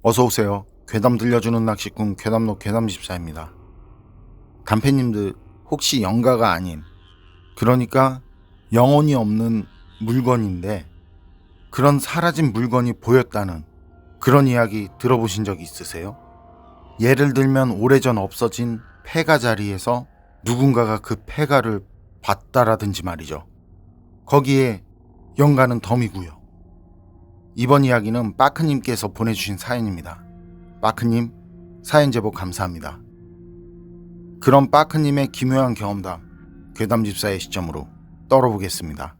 어서오세요. 괴담 들려주는 낚시꾼 괴담로 괴담집사입니다. 단패님들, 혹시 영가가 아닌, 그러니까 영혼이 없는 물건인데 그런 사라진 물건이 보였다는 그런 이야기 들어보신 적 있으세요? 예를 들면 오래전 없어진 폐가 자리에서 누군가가 그 폐가를 봤다라든지 말이죠. 거기에 영가는 덤이고요. 이번 이야기는 빠크님께서 보내주신 사연입니다. 빠크님, 사연 제보 감사합니다. 그럼 빠크님의 기묘한 경험담, 괴담집사의 시점으로 떨어보겠습니다.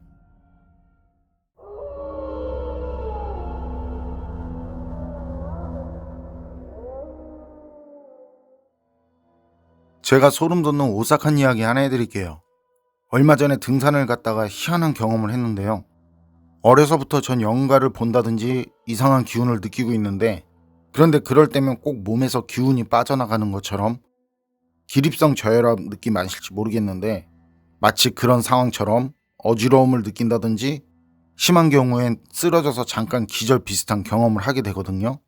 제가 소름 돋는 오싹한 이야기 하나 해드릴게요. 얼마 전에 등산을 갔다가 희한한 경험을 했는데요. 어려서부터 전 영가를 본다든지 이상한 기운을 느끼고 있는데, 그런데 그럴 때면 꼭 몸에서 기운이 빠져나가는 것처럼 기립성 저혈압 느낌 아실지 모르겠는데 마치 그런 상황처럼 어지러움을 느낀다든지 심한 경우엔 쓰러져서 잠깐 기절 비슷한 경험을 하게 되거든요.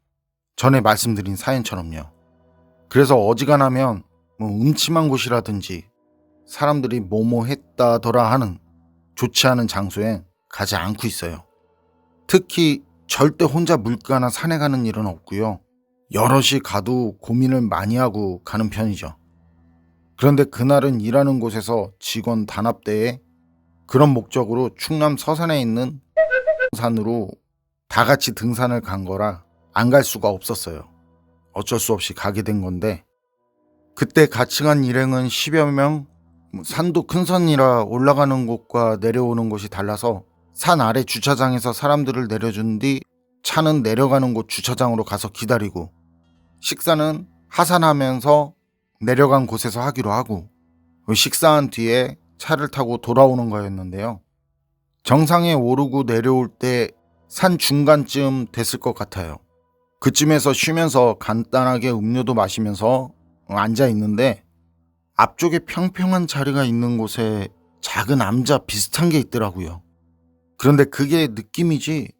전에 말씀드린 사연처럼요. 그래서 어지간하면 음침한 곳이라든지 사람들이 뭐뭐 했다더라 하는 좋지 않은 장소엔 가지 않고 있어요. 특히 절대 혼자 물가나 산에 가는 일은 없고요. 여럿이 가도 고민을 많이 하고 가는 편이죠. 그런데 그날은 일하는 곳에서 직원 단합대에 그런 목적으로 충남 서산에 있는 산으로 다 같이 등산을 간 거라 안 갈 수가 없었어요. 어쩔 수 없이 가게 된 건데, 그때 같이 간 일행은 10여 명, 산도 큰 산이라 올라가는 곳과 내려오는 곳이 달라서 산 아래 주차장에서 사람들을 내려준 뒤 차는 내려가는 곳 주차장으로 가서 기다리고, 식사는 하산하면서 내려간 곳에서 하기로 하고, 식사한 뒤에 차를 타고 돌아오는 거였는데요. 정상에 오르고 내려올 때 산 중간쯤 됐을 것 같아요. 그쯤에서 쉬면서 간단하게 음료도 마시면서 앉아 있는데, 앞쪽에 평평한 자리가 있는 곳에 작은 암자 비슷한 게 있더라고요. 그런데 그게 느낌이지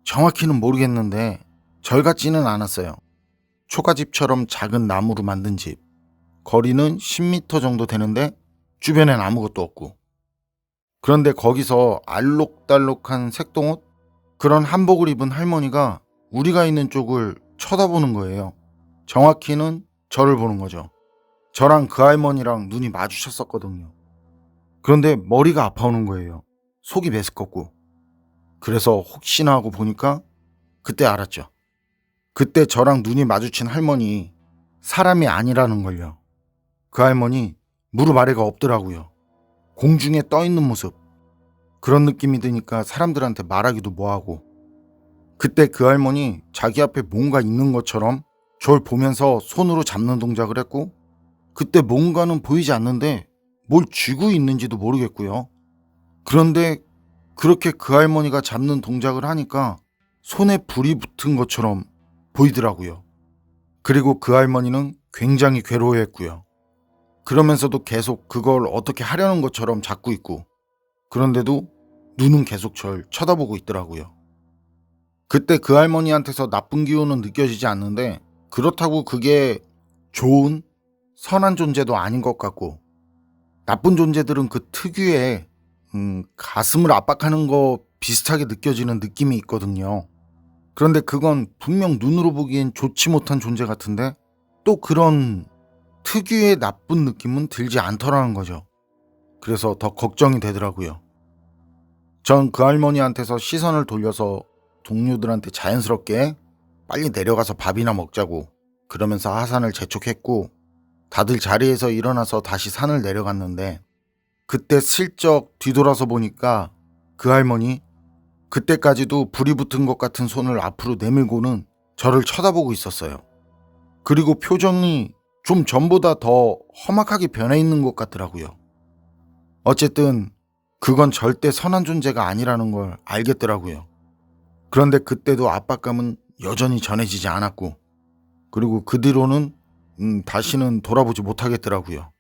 정확히는 모르겠는데 절 같지는 않았어요. 초가집처럼 작은 나무로 만든 집. 거리는 10m 정도 되는데 주변엔 아무것도 없고. 그런데 거기서 알록달록한 색동옷? 그런 한복을 입은 할머니가 우리가 있는 쪽을 쳐다보는 거예요. 정확히는 저를 보는 거죠. 저랑 그 할머니랑 눈이 마주쳤었거든요. 그런데 머리가 아파오는 거예요. 속이 메스껍고. 그래서 혹시나 하고 보니까 그때 알았죠. 그때 저랑 눈이 마주친 할머니 사람이 아니라는 걸요. 그 할머니 무릎 아래가 없더라고요. 공중에 떠 있는 모습. 그런 느낌이 드니까 사람들한테 말하기도 뭐하고. 그때 그 할머니 자기 앞에 뭔가 있는 것처럼 저를 보면서 손으로 잡는 동작을 했고, 그때 뭔가는 보이지 않는데 뭘 쥐고 있는지도 모르겠고요. 그런데 그렇게 그 할머니가 잡는 동작을 하니까 손에 불이 붙은 것처럼 보이더라고요. 그리고 그 할머니는 굉장히 괴로워했고요. 그러면서도 계속 그걸 어떻게 하려는 것처럼 잡고 있고, 그런데도 눈은 계속 절 쳐다보고 있더라고요. 그때 그 할머니한테서 나쁜 기운은 느껴지지 않는데, 그렇다고 그게 좋은 선한 존재도 아닌 것 같고, 나쁜 존재들은 그 특유의 가슴을 압박하는 거 비슷하게 느껴지는 느낌이 있거든요. 그런데 그건 분명 눈으로 보기엔 좋지 못한 존재 같은데 또 그런 특유의 나쁜 느낌은 들지 않더라는 거죠. 그래서 더 걱정이 되더라고요. 전 그 할머니한테서 시선을 돌려서 동료들한테 자연스럽게 빨리 내려가서 밥이나 먹자고 그러면서 하산을 재촉했고, 다들 자리에서 일어나서 다시 산을 내려갔는데, 그때 슬쩍 뒤돌아서 보니까 그 할머니 그때까지도 불이 붙은 것 같은 손을 앞으로 내밀고는 저를 쳐다보고 있었어요. 그리고 표정이 좀 전보다 더 험악하게 변해 있는 것 같더라고요. 어쨌든 그건 절대 선한 존재가 아니라는 걸 알겠더라고요. 그런데 그때도 압박감은 여전히 전해지지 않았고, 그리고 그 뒤로는 다시는 돌아보지 못하겠더라고요.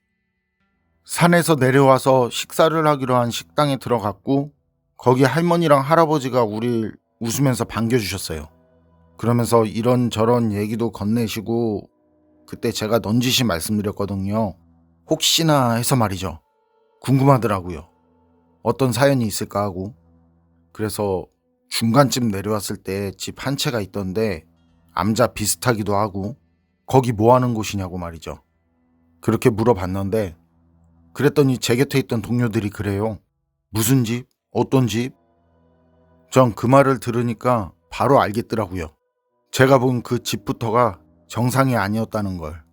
산에서 내려와서 식사를 하기로 한 식당에 들어갔고, 거기 할머니랑 할아버지가 우릴 웃으면서 반겨주셨어요. 그러면서 이런저런 얘기도 건네시고 그때 제가 넌지시 말씀드렸거든요. 혹시나 해서 말이죠. 궁금하더라고요. 어떤 사연이 있을까 하고. 그래서 중간쯤 내려왔을 때 집 한 채가 있던데 암자 비슷하기도 하고 거기 뭐 하는 곳이냐고 말이죠. 그렇게 물어봤는데 그랬더니 제 곁에 있던 동료들이 그래요. 무슨 집? 어떤 집? 전 그 말을 들으니까 바로 알겠더라고요. 제가 본 그 집부터가 정상이 아니었다는 걸.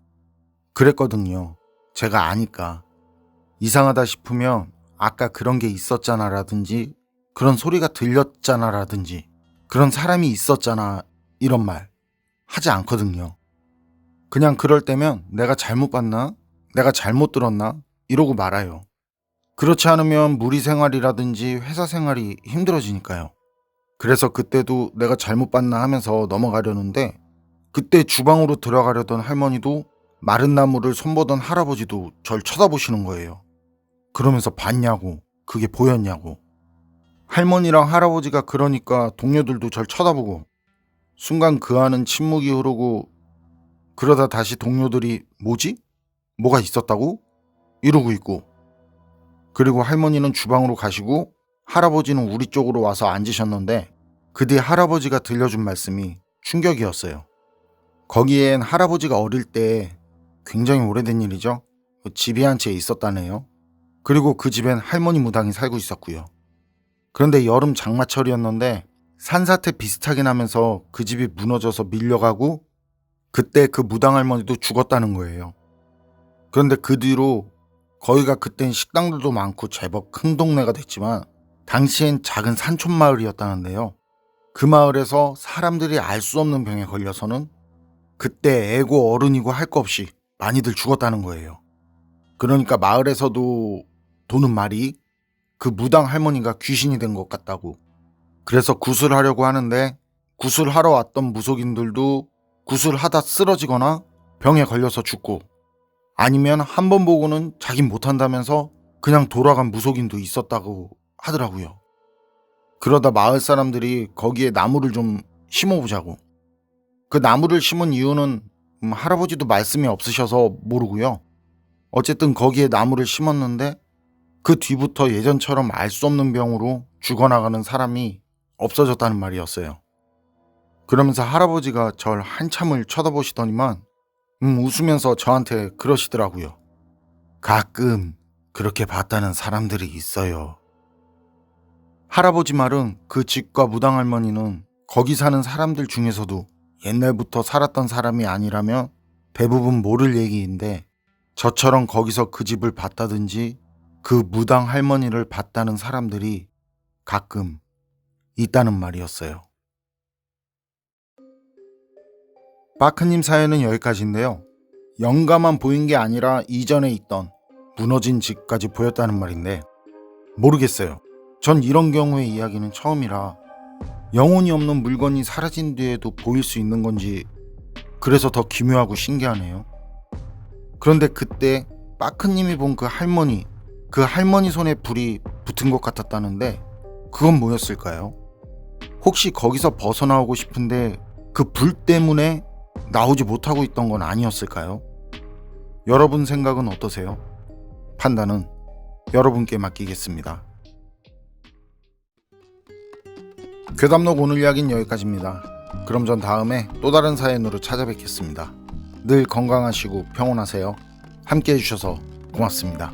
그랬거든요. 제가 아니까. 이상하다 싶으면 아까 그런 게 있었잖아 라든지 그런 소리가 들렸잖아 라든지 그런 사람이 있었잖아 이런 말 하지 않거든요. 그냥 그럴 때면 내가 잘못 봤나? 내가 잘못 들었나? 이러고 말아요. 그렇지 않으면 무리 생활이라든지 회사 생활이 힘들어지니까요. 그래서 그때도 내가 잘못 봤나 하면서 넘어가려는데 그때 주방으로 들어가려던 할머니도 마른 나무를 손보던 할아버지도 절 쳐다보시는 거예요. 그러면서 봤냐고, 그게 보였냐고. 할머니랑 할아버지가 그러니까 동료들도 절 쳐다보고 순간 그 안은 침묵이 흐르고 그러다 다시 동료들이 뭐지? 뭐가 있었다고? 이러고 있고 그리고 할머니는 주방으로 가시고 할아버지는 우리 쪽으로 와서 앉으셨는데 그 뒤에 할아버지가 들려준 말씀이 충격이었어요. 거기엔 할아버지가 어릴 때 굉장히 오래된 일이죠. 집이 한 채 있었다네요. 그리고 그 집엔 할머니 무당이 살고 있었고요. 그런데 여름 장마철이었는데 산사태 비슷하긴 하면서 그 집이 무너져서 밀려가고 그때 그 무당 할머니도 죽었다는 거예요. 그런데 그 뒤로 거기가 그땐 식당들도 많고 제법 큰 동네가 됐지만 당시엔 작은 산촌 마을이었다는데요. 그 마을에서 사람들이 알 수 없는 병에 걸려서는 그때 애고 어른이고 할 거 없이 많이들 죽었다는 거예요. 그러니까 마을에서도 도는 말이 그 무당 할머니가 귀신이 된 것 같다고. 그래서 구슬하려고 하는데 구슬하러 왔던 무속인들도 구슬하다 쓰러지거나 병에 걸려서 죽고 아니면 한 번 보고는 자긴 못한다면서 그냥 돌아간 무속인도 있었다고 하더라고요. 그러다 마을 사람들이 거기에 나무를 좀 심어보자고. 그 나무를 심은 이유는 할아버지도 말씀이 없으셔서 모르고요. 어쨌든 거기에 나무를 심었는데 그 뒤부터 예전처럼 알 수 없는 병으로 죽어나가는 사람이 없어졌다는 말이었어요. 그러면서 할아버지가 절 한참을 쳐다보시더니만 웃으면서 저한테 그러시더라고요. 가끔 그렇게 봤다는 사람들이 있어요. 할아버지 말은 그 집과 무당할머니는 거기 사는 사람들 중에서도 옛날부터 살았던 사람이 아니라면 대부분 모를 얘기인데 저처럼 거기서 그 집을 봤다든지 그 무당 할머니를 봤다는 사람들이 가끔 있다는 말이었어요. 빠크님 사연은 여기까지인데요. 영가만 보인 게 아니라 이전에 있던 무너진 집까지 보였다는 말인데 모르겠어요. 전 이런 경우의 이야기는 처음이라 영혼이 없는 물건이 사라진 뒤에도 보일 수 있는 건지 그래서 더 기묘하고 신기하네요. 그런데 그때 빠크님이 본 그 할머니 손에 불이 붙은 것 같았다는데 그건 뭐였을까요? 혹시 거기서 벗어나오고 싶은데 그 불 때문에 나오지 못하고 있던 건 아니었을까요? 여러분 생각은 어떠세요? 판단은 여러분께 맡기겠습니다. 괴담록 오늘 이야기는 여기까지입니다. 그럼 전 다음에 또 다른 사연으로 찾아뵙겠습니다. 늘 건강하시고 평온하세요. 함께 해주셔서 고맙습니다.